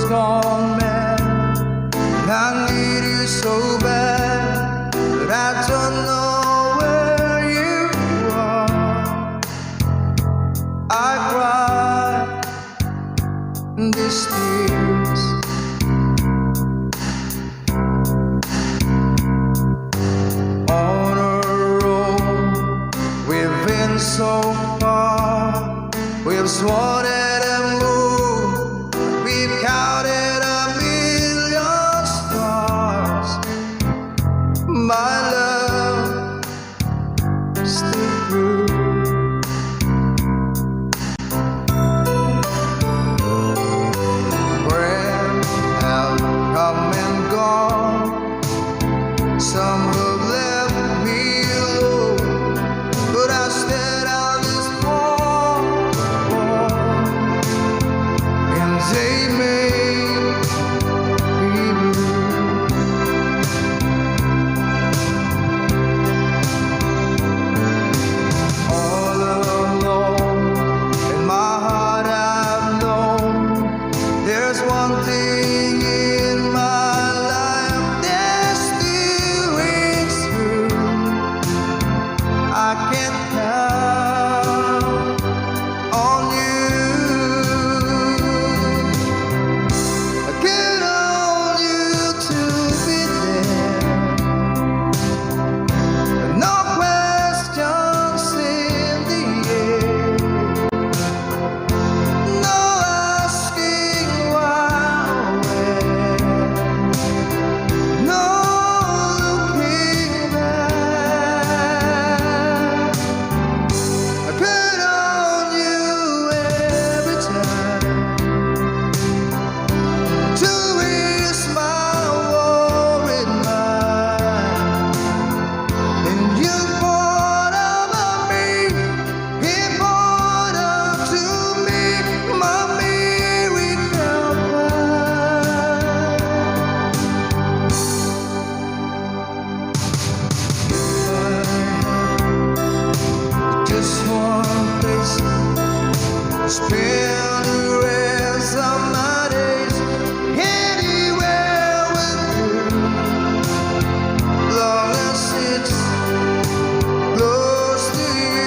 gone mad. And I need you so bad, but I don't know where you are. I cry these tears. On a road we've been so far, we've sworn at a moon, we've counted a million stars. My love still true. Friends have come and gone, some have left me alone, but I stand out this far, and they may be blue. All alone in my heart I've known there's one thing in my life that still rings true. I can count on you. I count on you to be there. No questions in the air. No asking why or where. No looking back. I put on you every time to ease my worried mind. And you poured over me, he poured up to me my miracle wine. Just one place, spend the rest of my days anywhere with you, long as it's close to you.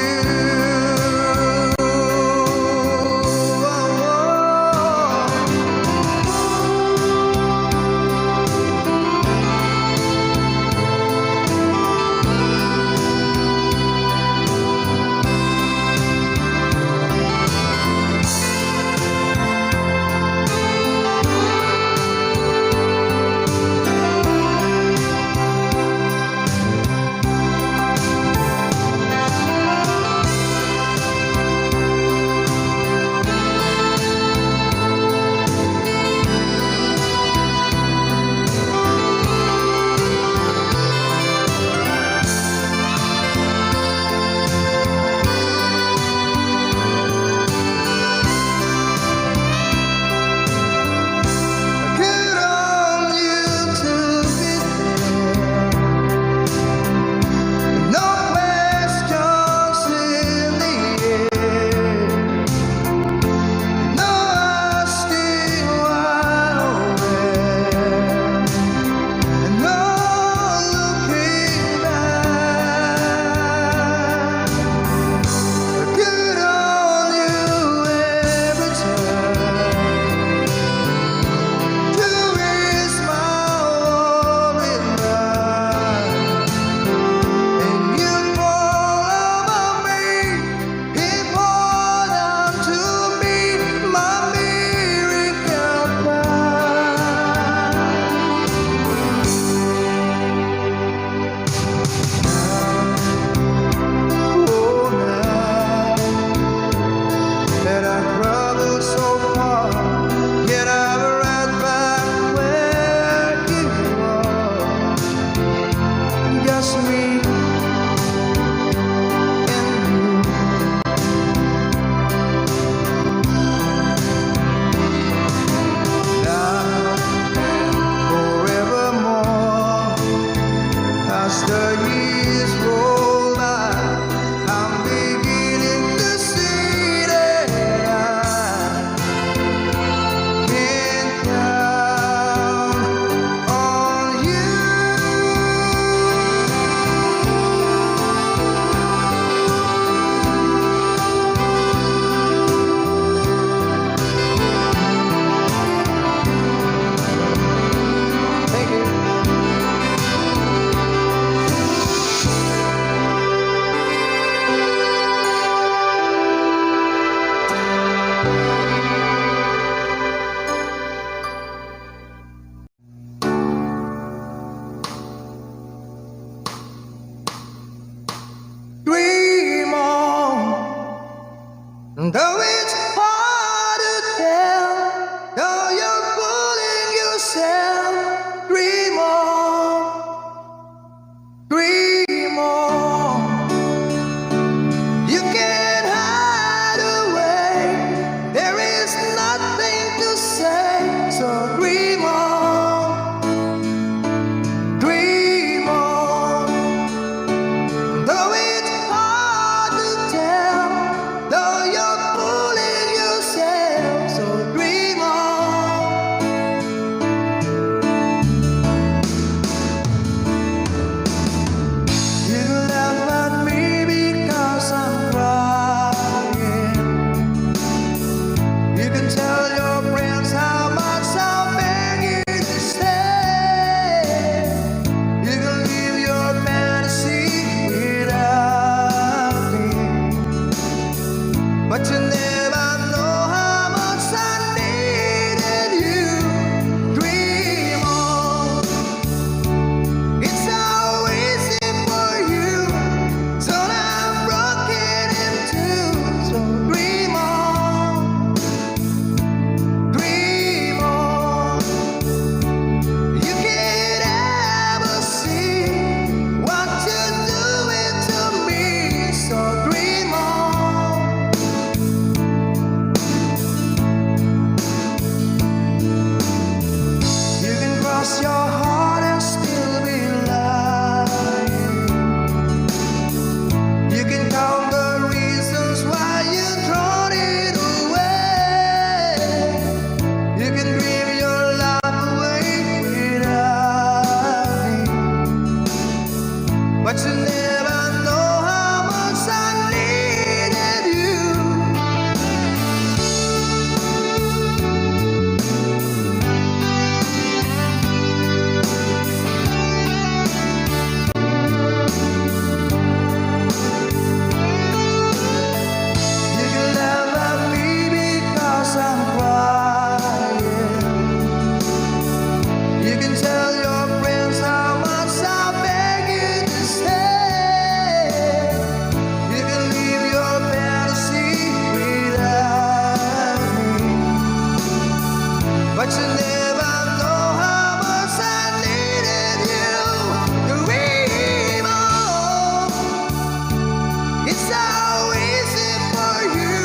You can tell your friends how much I'll beg you to stay. You can leave your fantasy without me, but you never know how much I needed you. Dream on. It's so easy for you, so I'm broken in two. So dream on, dream on. You can't ever see what you're doing to me. So dream on. You can cross your heart and still be lying. You can count the reasons why you thrown it away. You can dream your life away without me, but you never know how much I needed you. You can laugh at me because I'm crying. You can tell your friends how much I beg you to stay. You can leave your fantasy without me, but you never know how much I needed you. Dream on. It's so easy for you,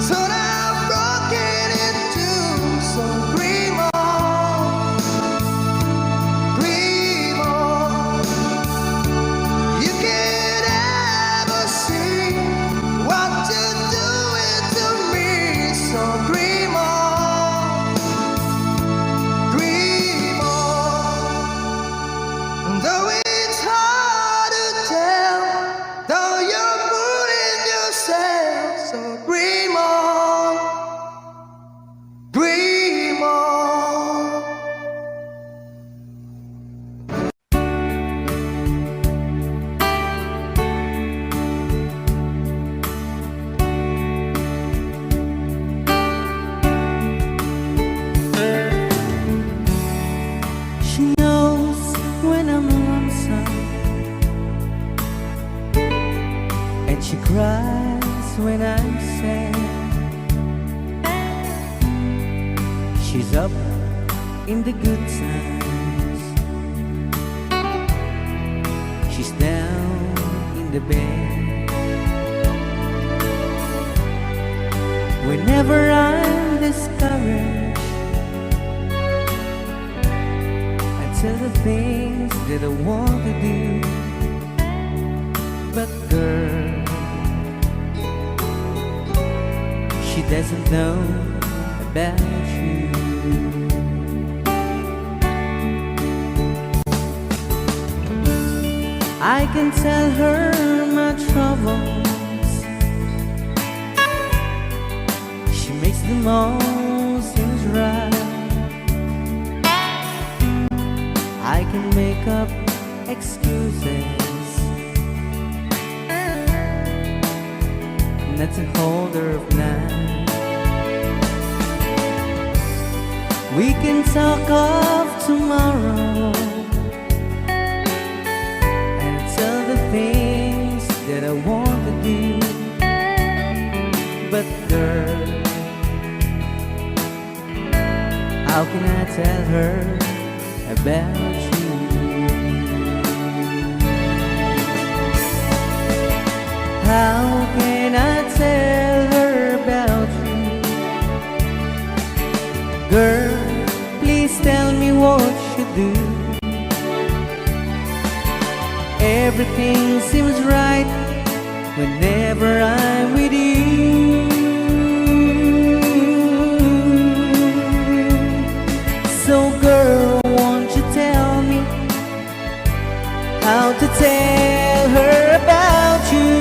so I'm broken in two. So dream on, dream on. You can't ever see what you're doing to me. So dream on, dream on. Though it's hard to tell, though you're fooling yourself. So dream on, dream on. She knows when I'm lonesome, and she cries when I'm sad. She's up in the good times, she's down in the bed. Whenever I'm discouraged, I tell the things that I want to do. But girl, she doesn't know about you. I can tell her my troubles, she makes them all seem right. I can make up excuses not to hold her of night. We can talk of tomorrow and tell the things that I want to do. But girl, how can I tell her about you? How can I tell her about you? Girl, please tell me what you do. Everything seems right whenever I'm with you. So girl, won't you tell me how to tell her about you?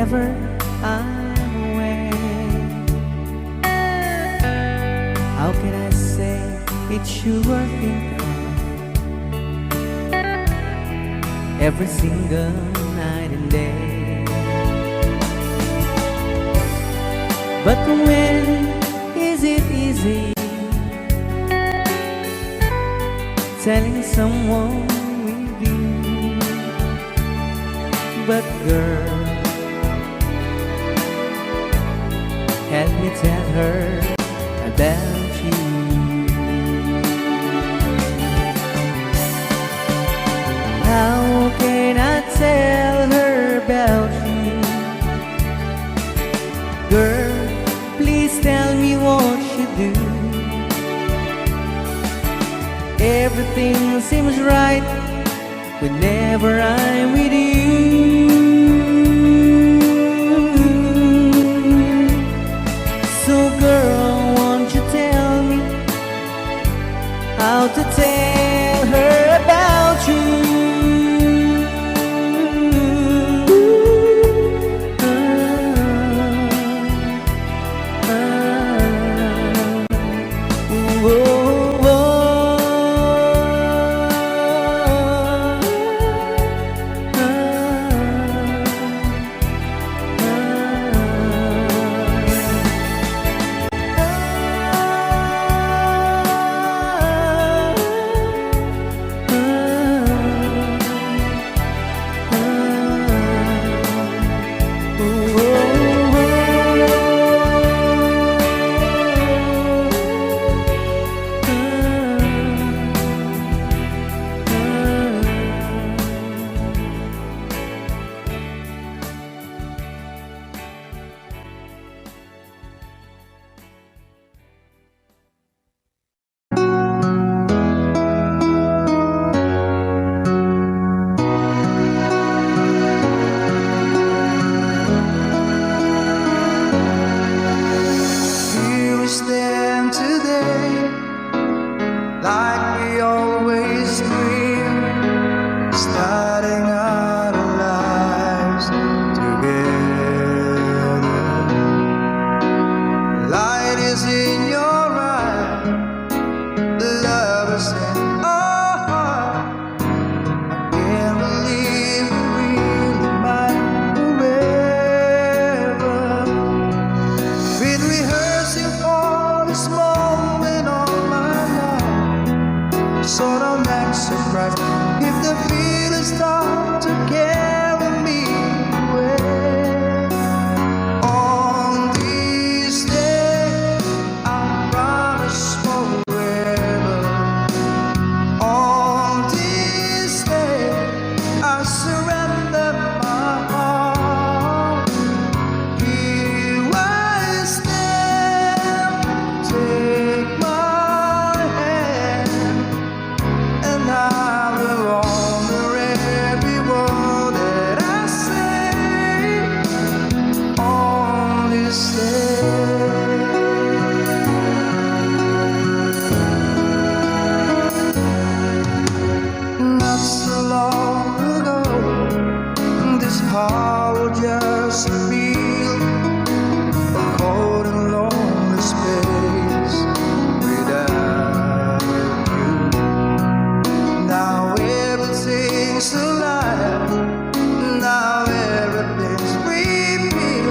whenever I'm away. How can I say it's you I think of every single night and day? But when is it easy telling someone with you? But girl, help me tell her about you. How can I tell her about you? Girl, please tell me what you do. Everything seems right whenever I'm with you. So girl, won't you tell me how to tell her about you? Here we stand today, like we always dreamed, starting our lives together. Light is in your eyes, love is in our heart. I can't believe you really mine forever. Been rehearsing for this moment all my life, so don't act surprised if the feelings start to carry me away. On this day, I promise forever. On this day, I surrender my heart. Here I stand, take my hand, and I will honor every word that I say on this day. Not so long ago, this heart will just feel a cold and lonely space without you. Now everything's alive, now everything's repeat,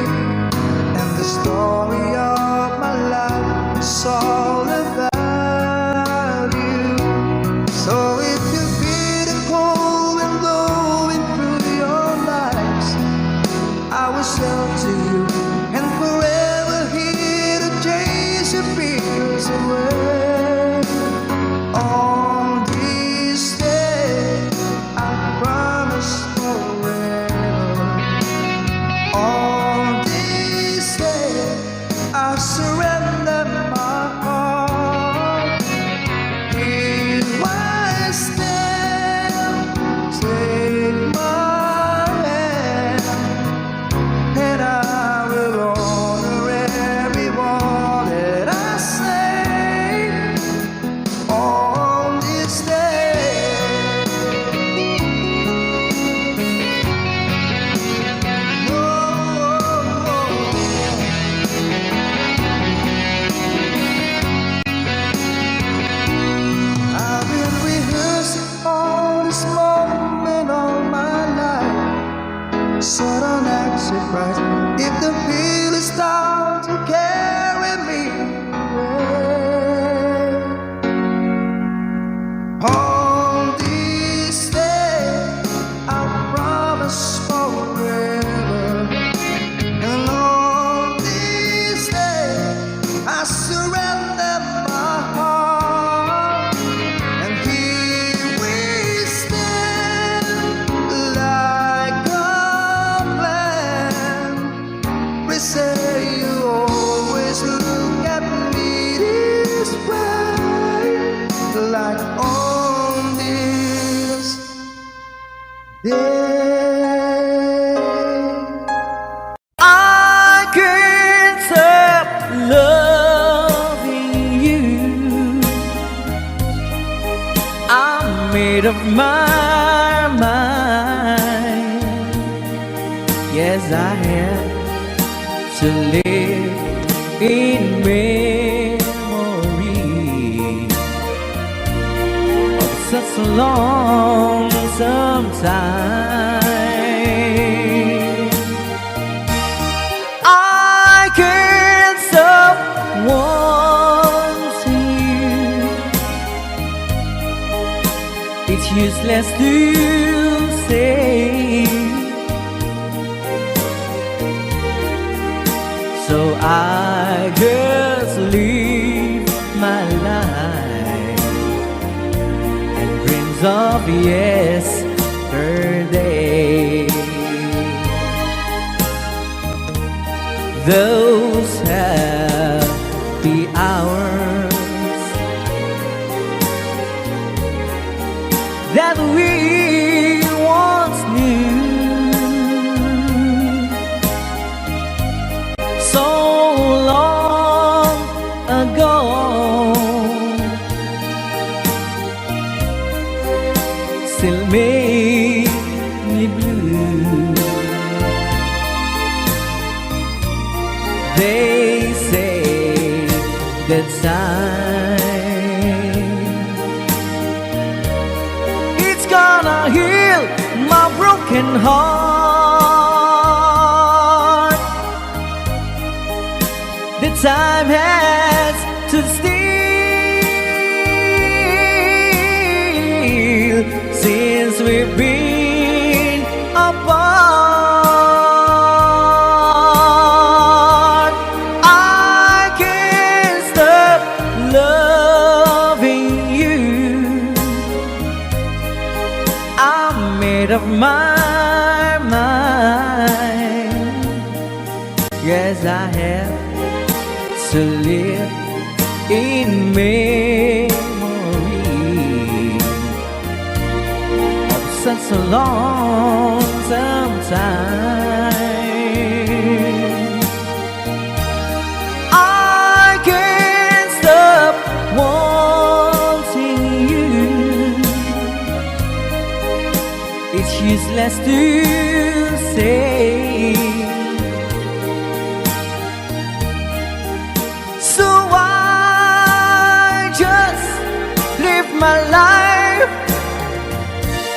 and the story of my life is all about you. So if you feel the cold and blowing through your lights, I will shelter you and forever here to chase your fears away. On this day, I promise forever. On this day, I surrender my heart. Here I stand, take my hand, and I surprise if the feeling starts to carry me away. On this day, I promise forever, and on this day, I surrender my heart, and here we stand like a plan. We say you always look at me this way, like on this day. I can't stop loving you. I'm made up my mind. Yes, I have to live in memory of such a lonesome time. I can't stop wanting you. It's useless to say, so I just live my life and dreams of yesterday. Those happy hours that we once knew, so long ago, still make me blue. They say that time, it's gonna heal my broken heart. The time has to steal since we've been apart. I can't stop loving you. I'm made up my mind. Yes, I have to live in memory of such a lonesome time. I can't stop wanting you. It's useless to say, so I just live my life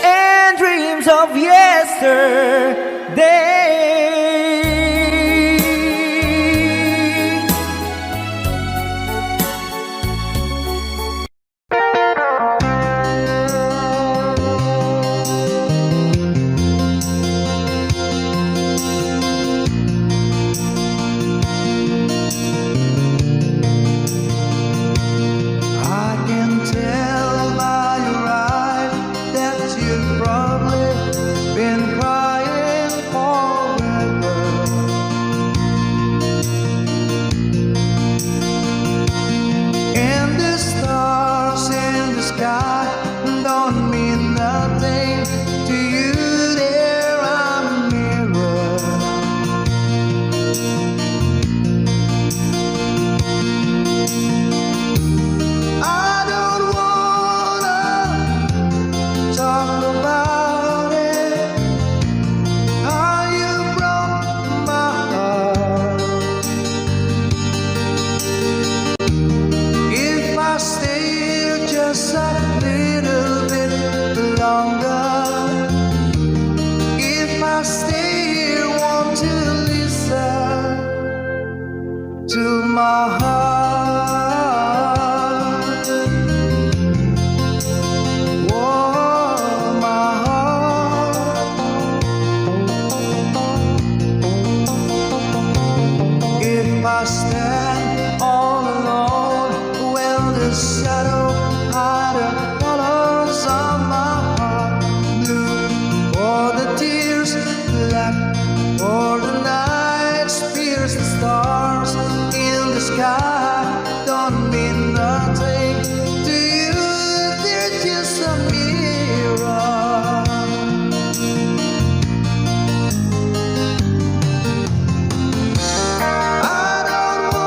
and dreams of yesterday. I can tell by your eyes that you've probably been crying for I stand all alone when the shadow hide the colors of my heart. Blue for the tears, black for the nights, pierce the stars in the sky. Don't mean nothing to you, they're just a mirror. I don't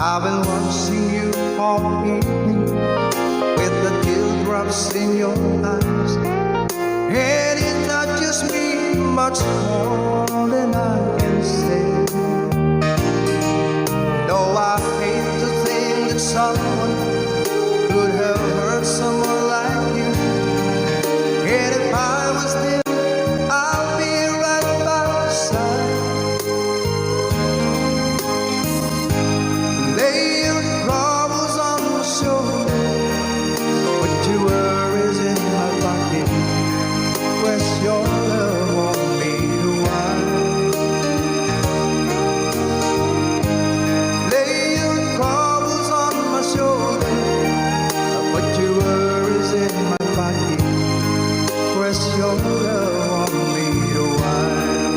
I've been watching you all evening with the teardrops in your eyes, and it touches me much more than I can say. Though I hate to think that someone could have hurt someone like you, and if I was there, I'll be right by your side. Lay your troubles on my shoulder, put your worries in my pocket, press your love on me to wine. Lay your troubles on my shoulder, put your worries in my pocket, press your love on me to wine.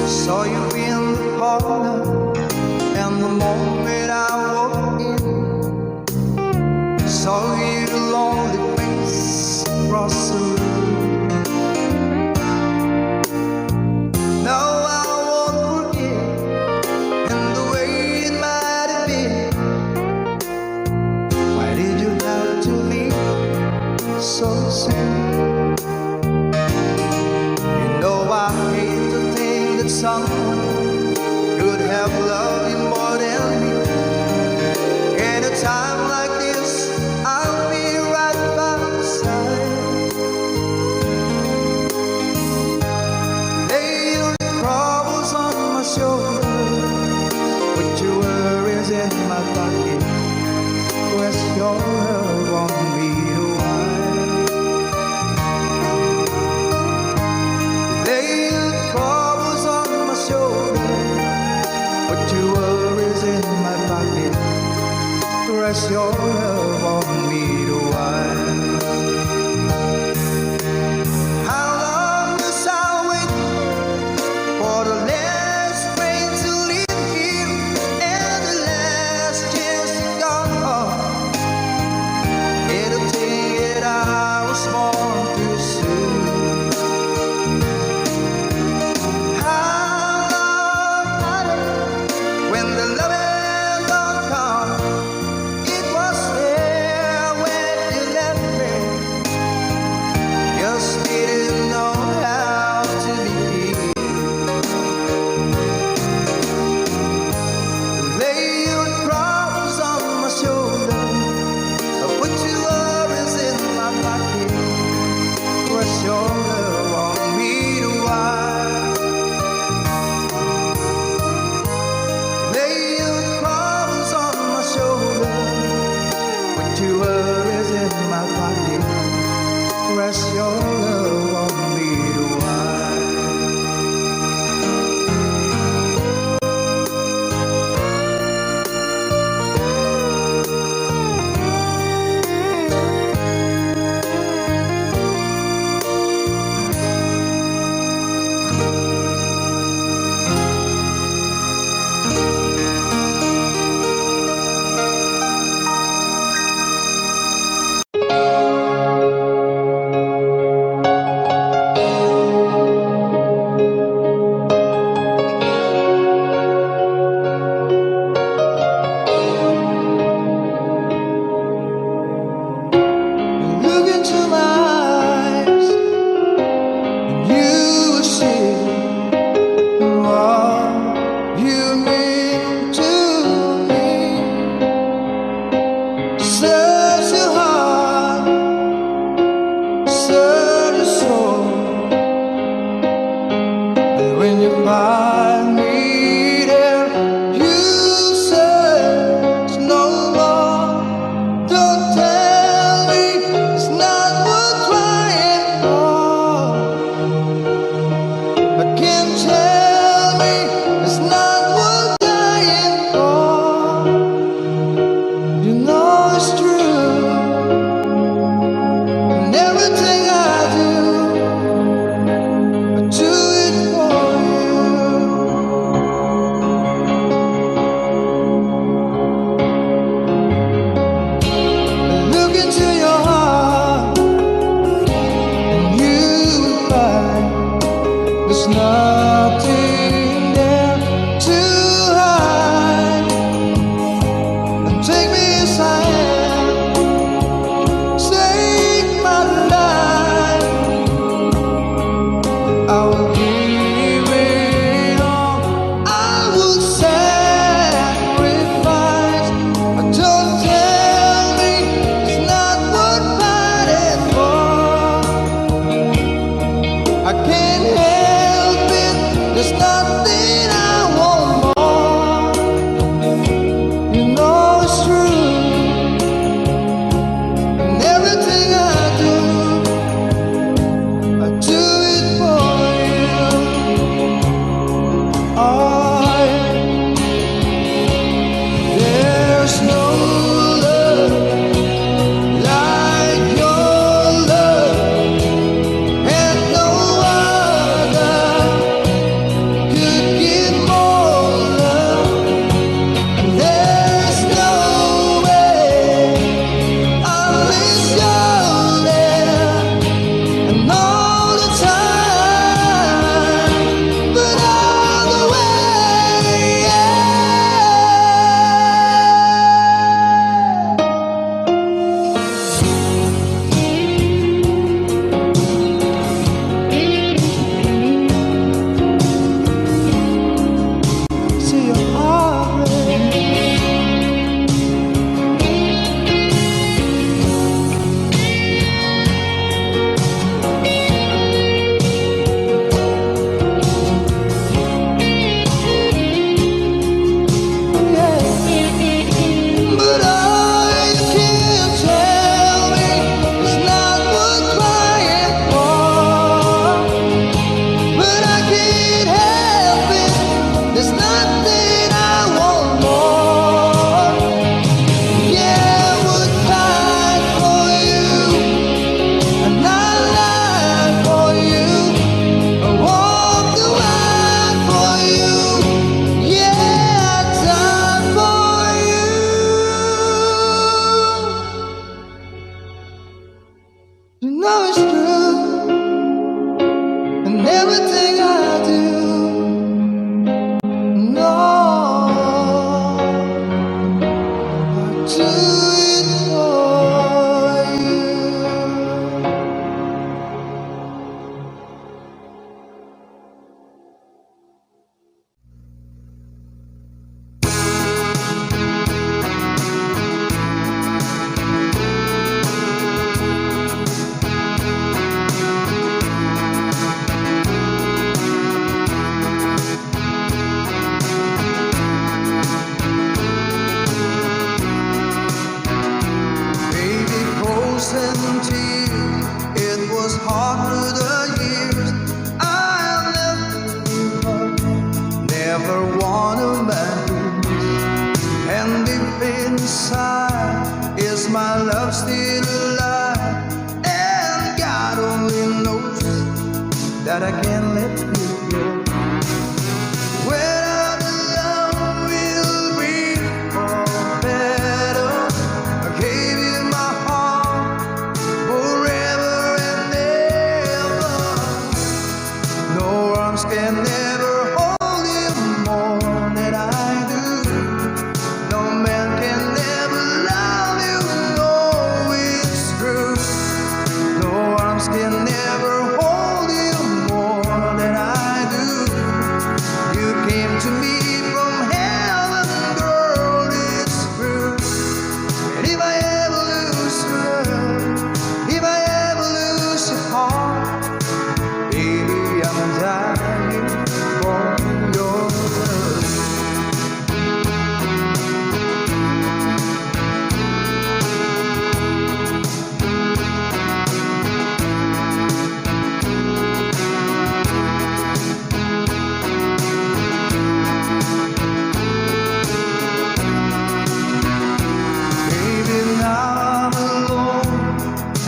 Saw you in the parlor, and the moment I walked in, saw your lonely face across the room. Now I won't forget, and the way it might have been. Why did you have to leave so soon? You know I hate to think that someone could have loved you more than me. In a time like this, I'll be right by your side.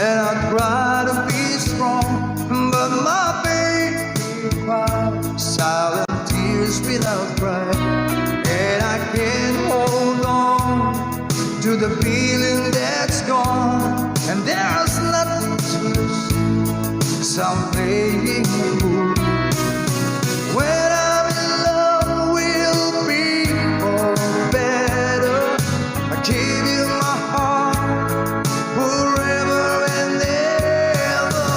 and I try to be strong, but my baby cries silent tears without cry, and I can't hold on to the feeling that's gone, and there's nothing to lose, so I'm playing the fool. When I'm in love, we'll be all better. I give you my heart forever and ever.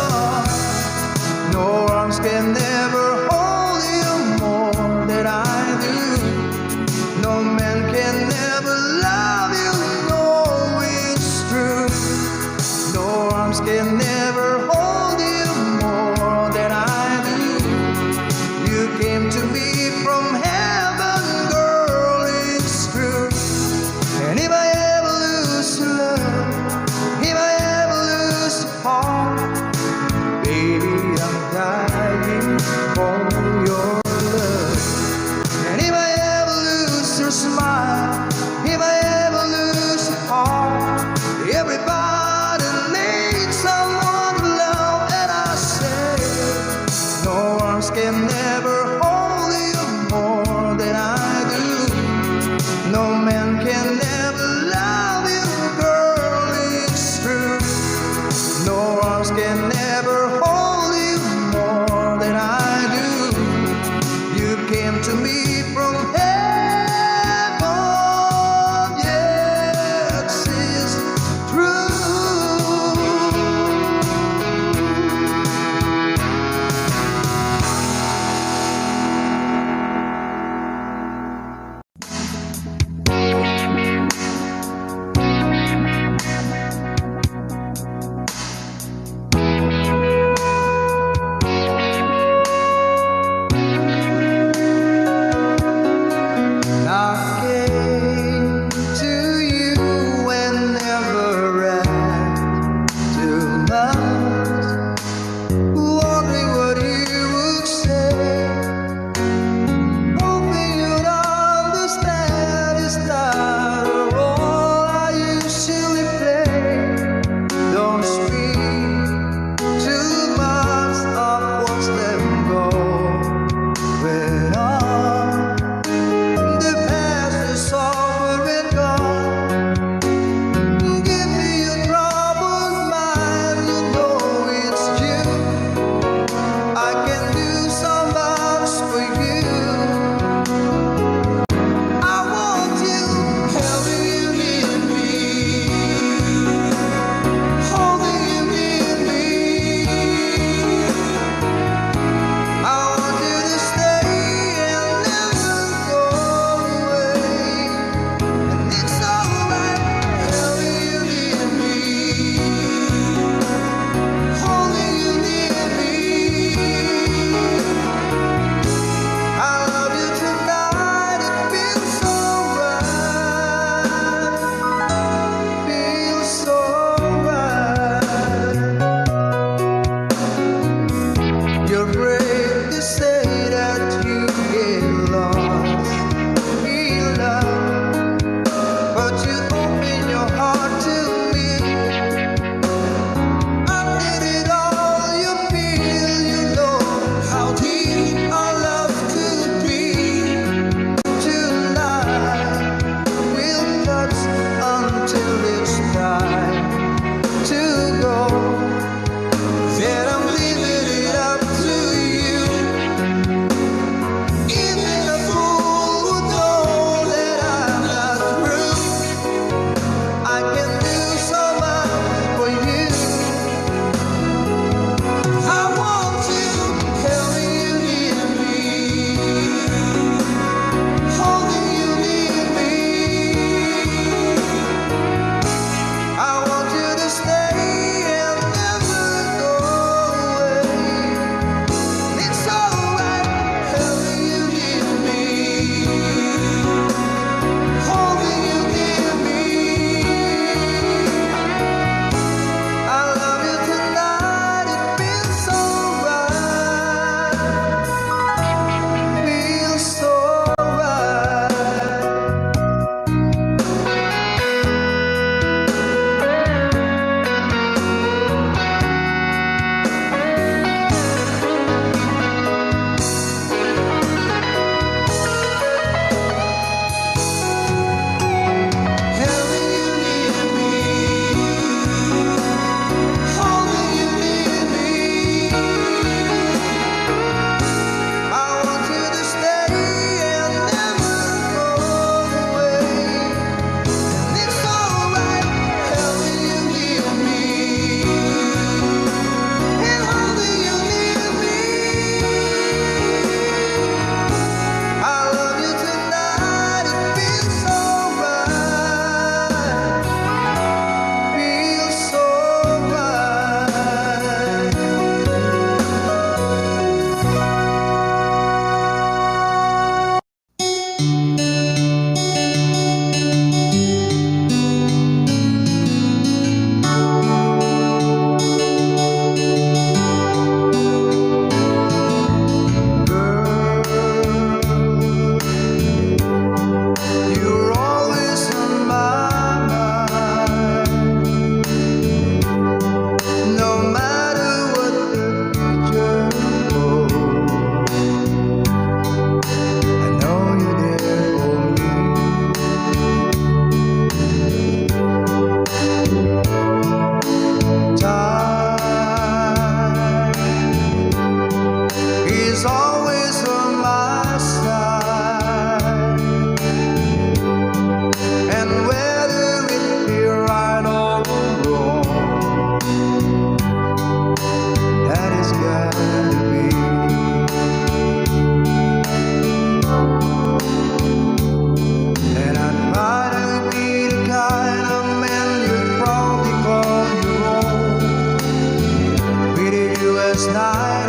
No arms can never hold you more than I do. No man can never love you, no, it's true. No arms can never hold you more than I do. You came to me from heaven, girl, it's true. And if I ever lose your love, if I ever lose your heart, baby, I'm dying for your love. And if I ever lose your smile, if I ever lose your heart, everybody needs someone to love, and I say, no arms can never hold you more than I do. No man can never love you, girl, it's true. No arms can never hold you more than I do. You came to me from heaven, yes, it's true. I came to you and never ran too much, wondering what you would say, hoping you'd understand it's not a role I usually play. Don't speak too much of what's left go. When the past is over and gone, give me your troubled mind, you know it's you.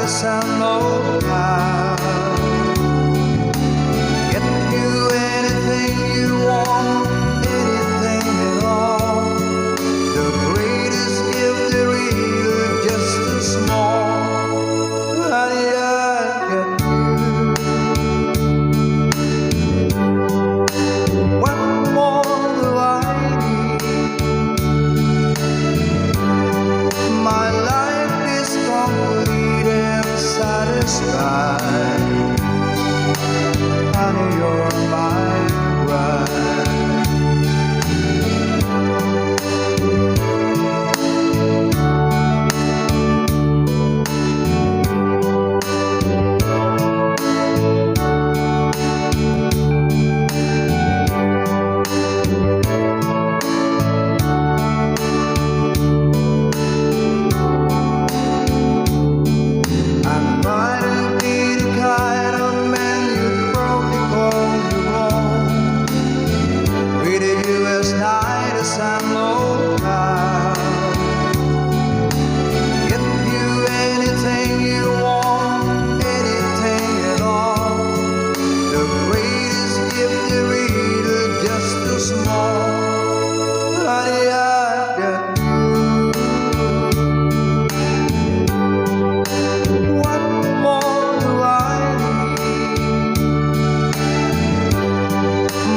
the sun low cloud. Get you anything you want, anything at all. The greatest gift there is just a small. Honey, I got you. What more do I need? My life is complete and satisfied. Honey, you're my bride. I'm trying to be the kind of man you probably call your own. Treated you as night as I'm low cloud. Get you anything you want, anything at all. The greatest gift there is just a small. Honey, I got you. What more do I need?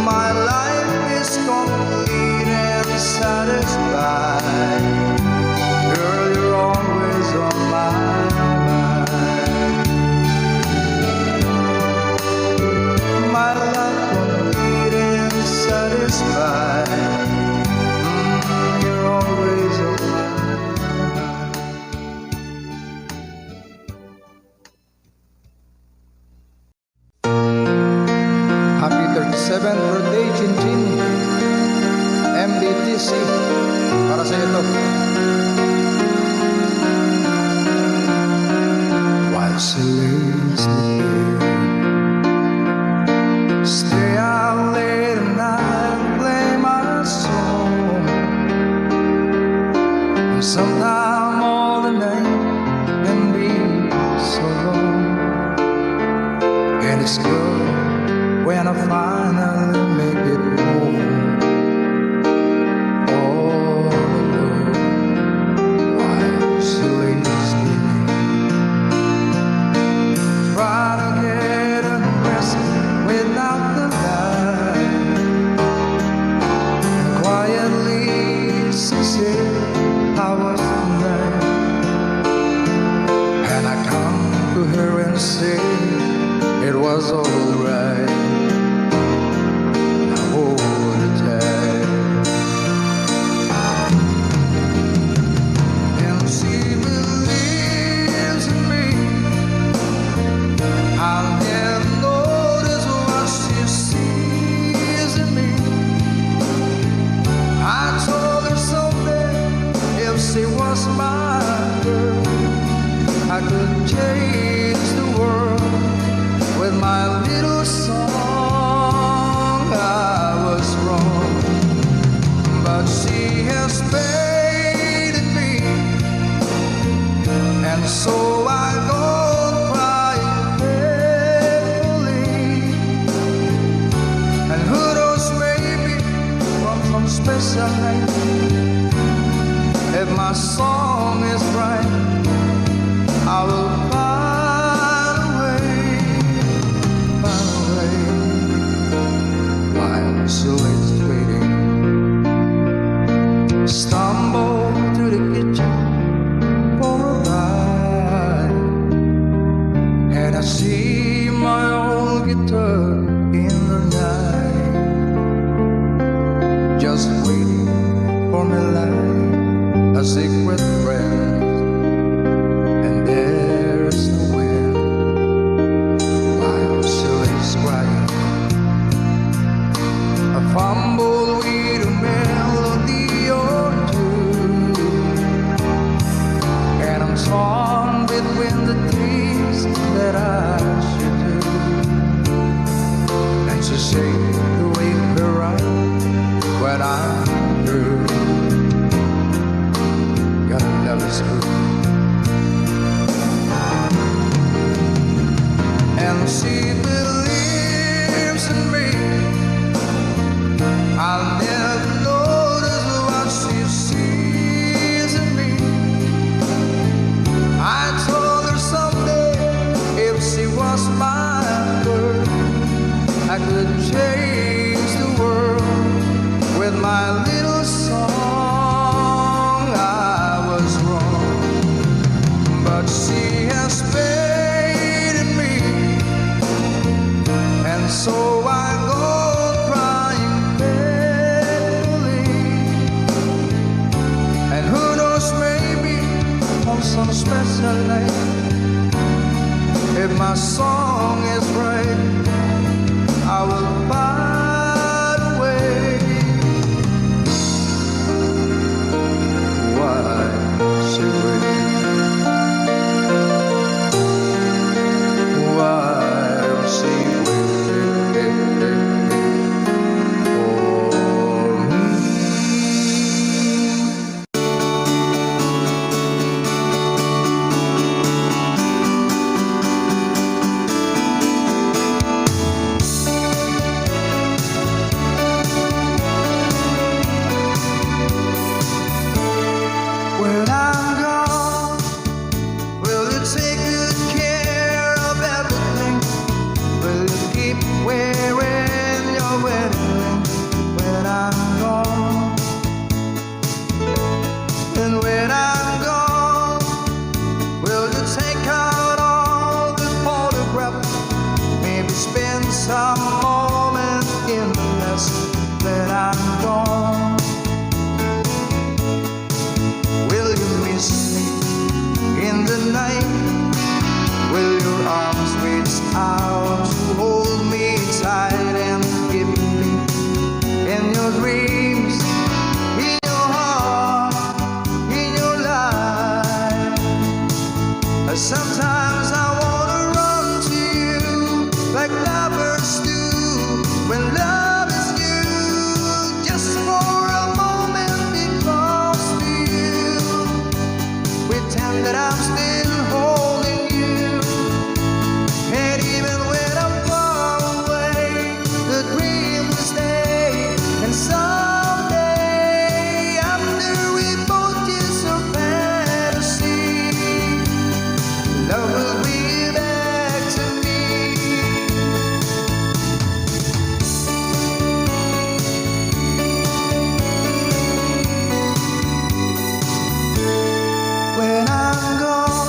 My life is complete and satisfied. Girl, you're always on my mind. My life complete and satisfied. You're always on my mind. Happy 37th birthday, Chin. MDTC. Para sa ito. While she lays me here, stay out late at night, play my song. And sometime all the night can be so long. And it's good when I finally make it home. All alone, while she lays me here. Try to get undressed without the light. Quietly she said, "How was the night?" And I come to her and say, "It was alright." Now hold her tight. And she believes in me. I'll never notice what she sees in me. I told her someday, if she was my girl, I could change the world with my little song. I was wrong, but she has faded me, and so I go crying faithfully. And who knows, maybe from some special night, if my song is right, I will find a way, while she lays waiting. Stumble through the kitchen for a ride, and I see my old guitar in the night, just waiting for me like a secret friend. And there's no wind while she lays crying. I fumble with a melody or two, and I'm torn between the things that I should do. And she say to wake her up when I'm through. Gotta love is true. on some special night. If my song is right, I will find a way. Why she wait? Why she wait for me? When I'm gone, will you take good care of everything? Will you keep wearing your wedding ring when I'm gone? And when I'm gone, will you take out all the photographs? Maybe spend some moment in the mess when I'm gone. Will you miss me in the night? Will your arms reach out to hold me tight and give me in your dreams, in your heart, in your life? Sometimes I wanna run to you like lovers do when love is you, just for a moment be close to you. Pretend that I'm still holding you, and even when I'm far away, the dream will stay. And someday, after we both kiss our fantasy, love will be back to me. When I'm gone,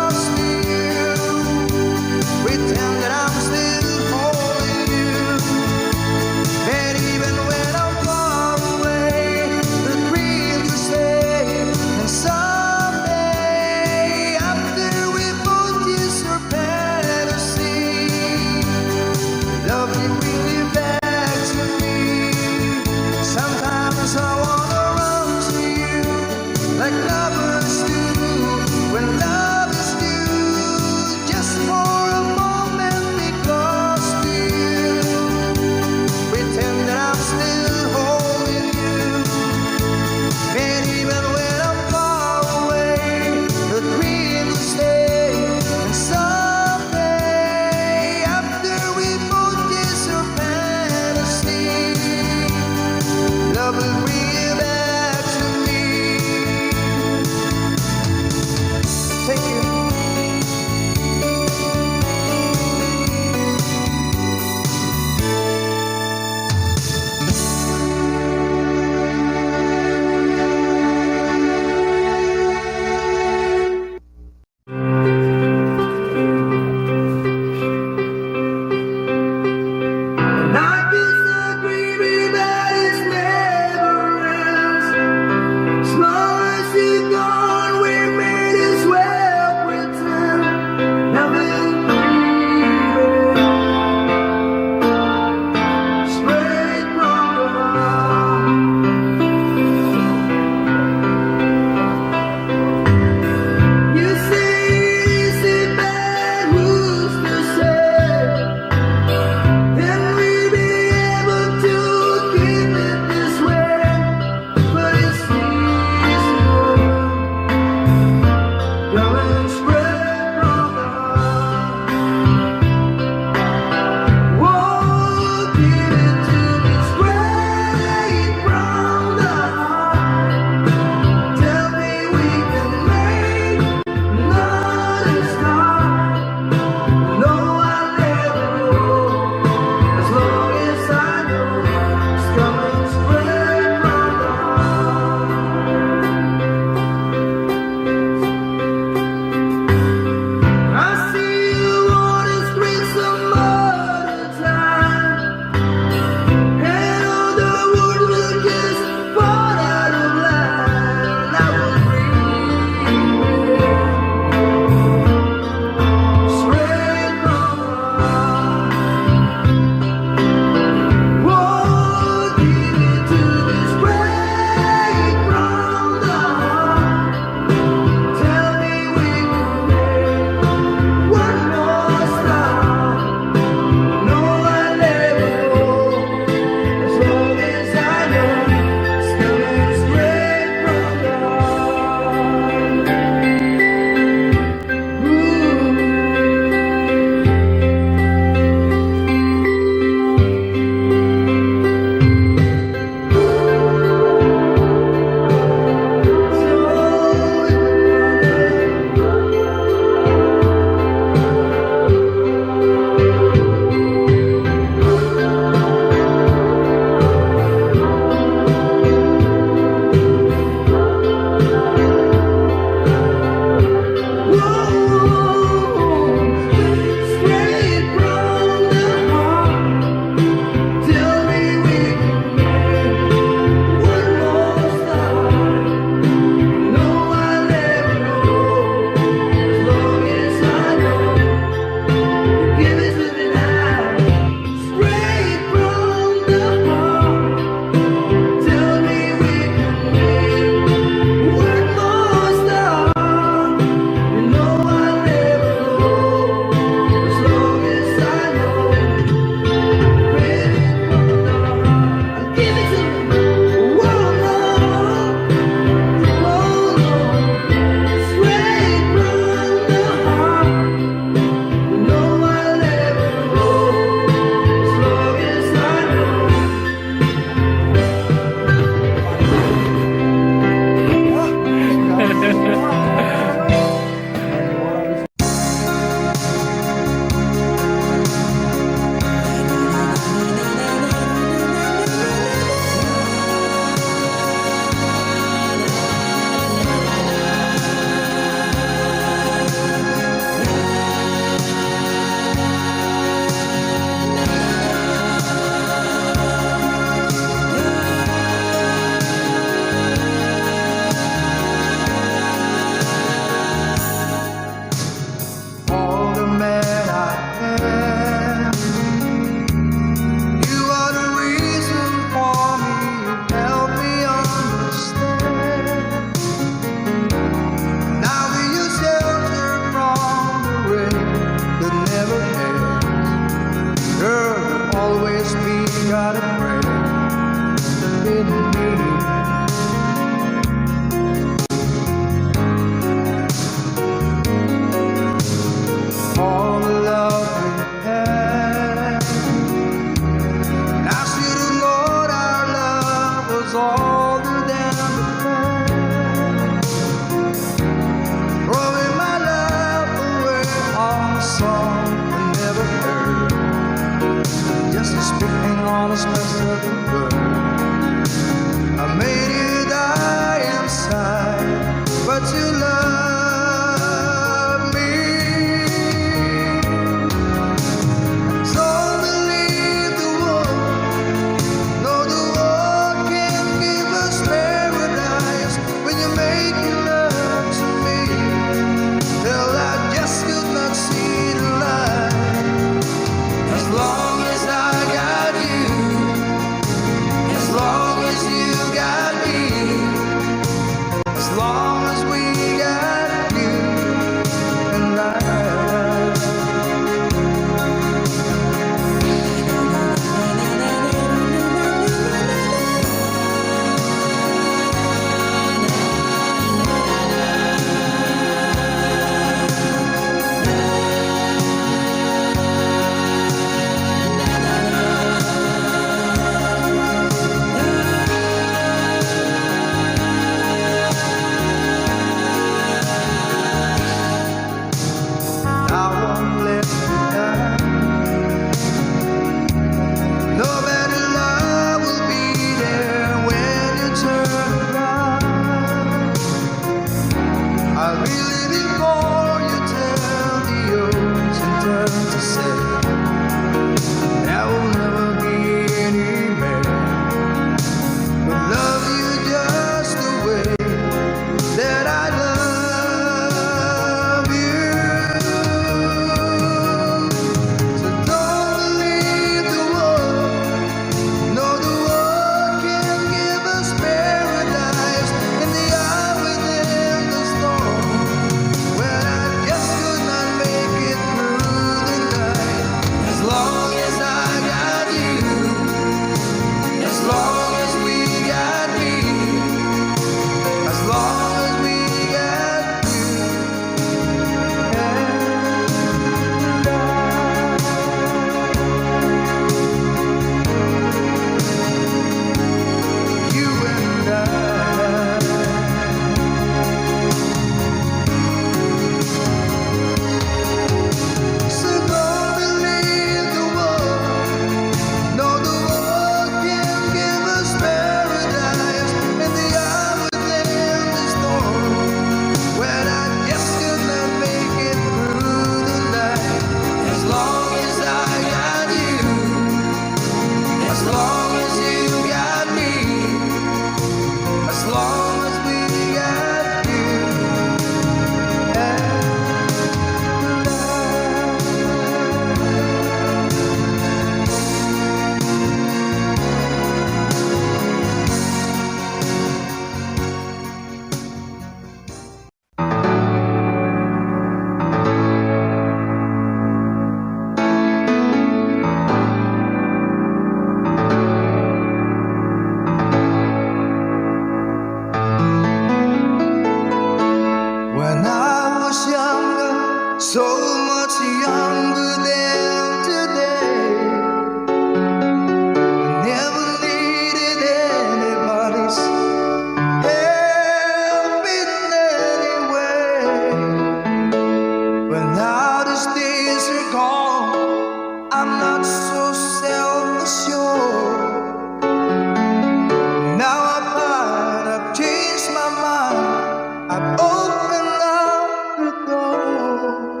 I've opened up the door.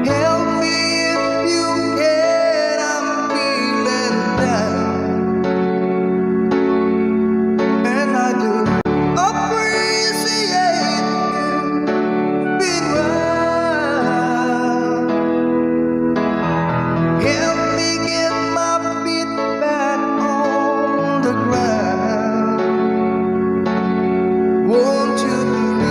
Help me if you can, I'm feeling down. And I do appreciate you being round. Help me get my feet back on the ground. Won't you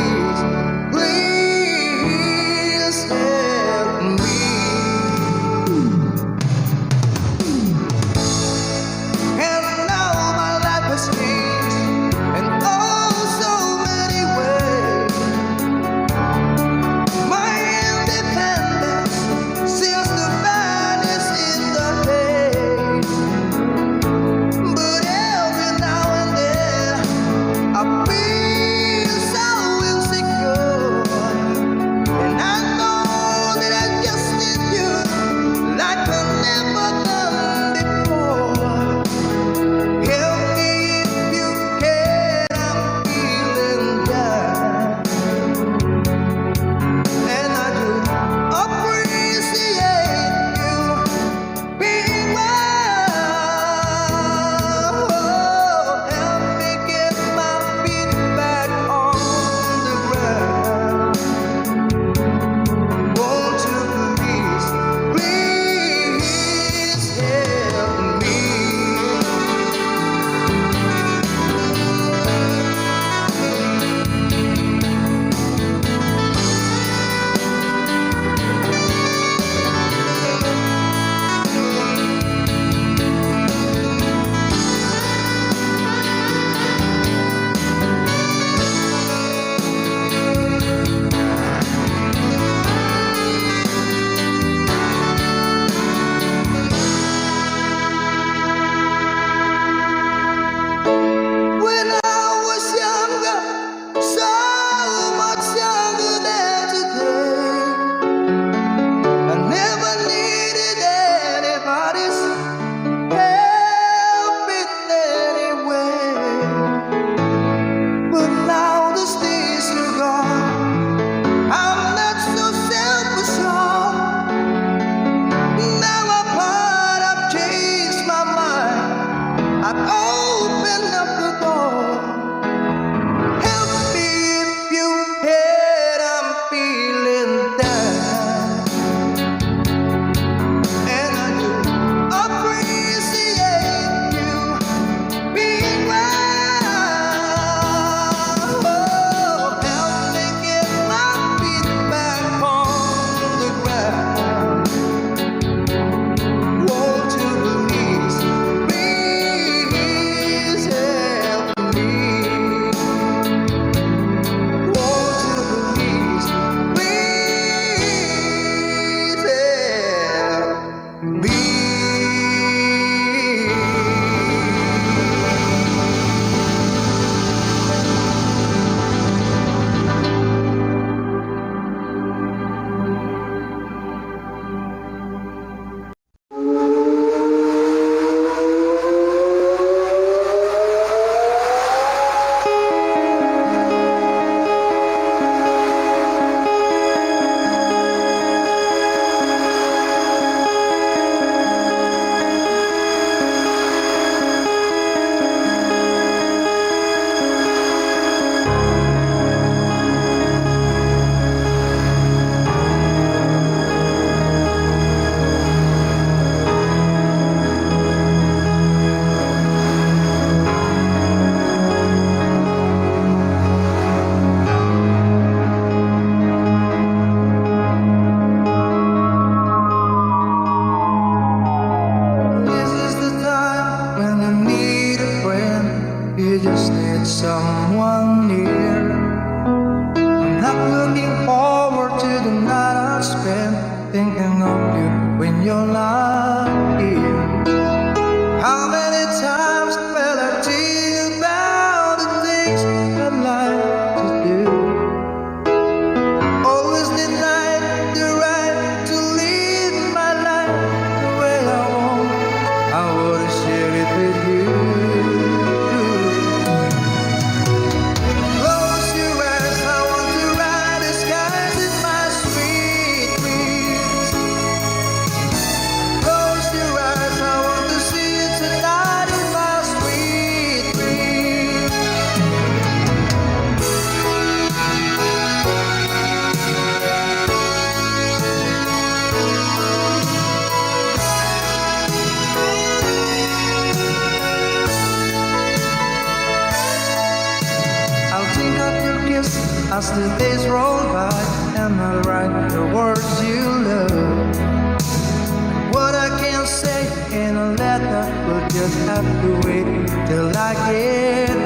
tears as the days roll by, and I write the words you love. What I can say in a letter will just have to wait till I get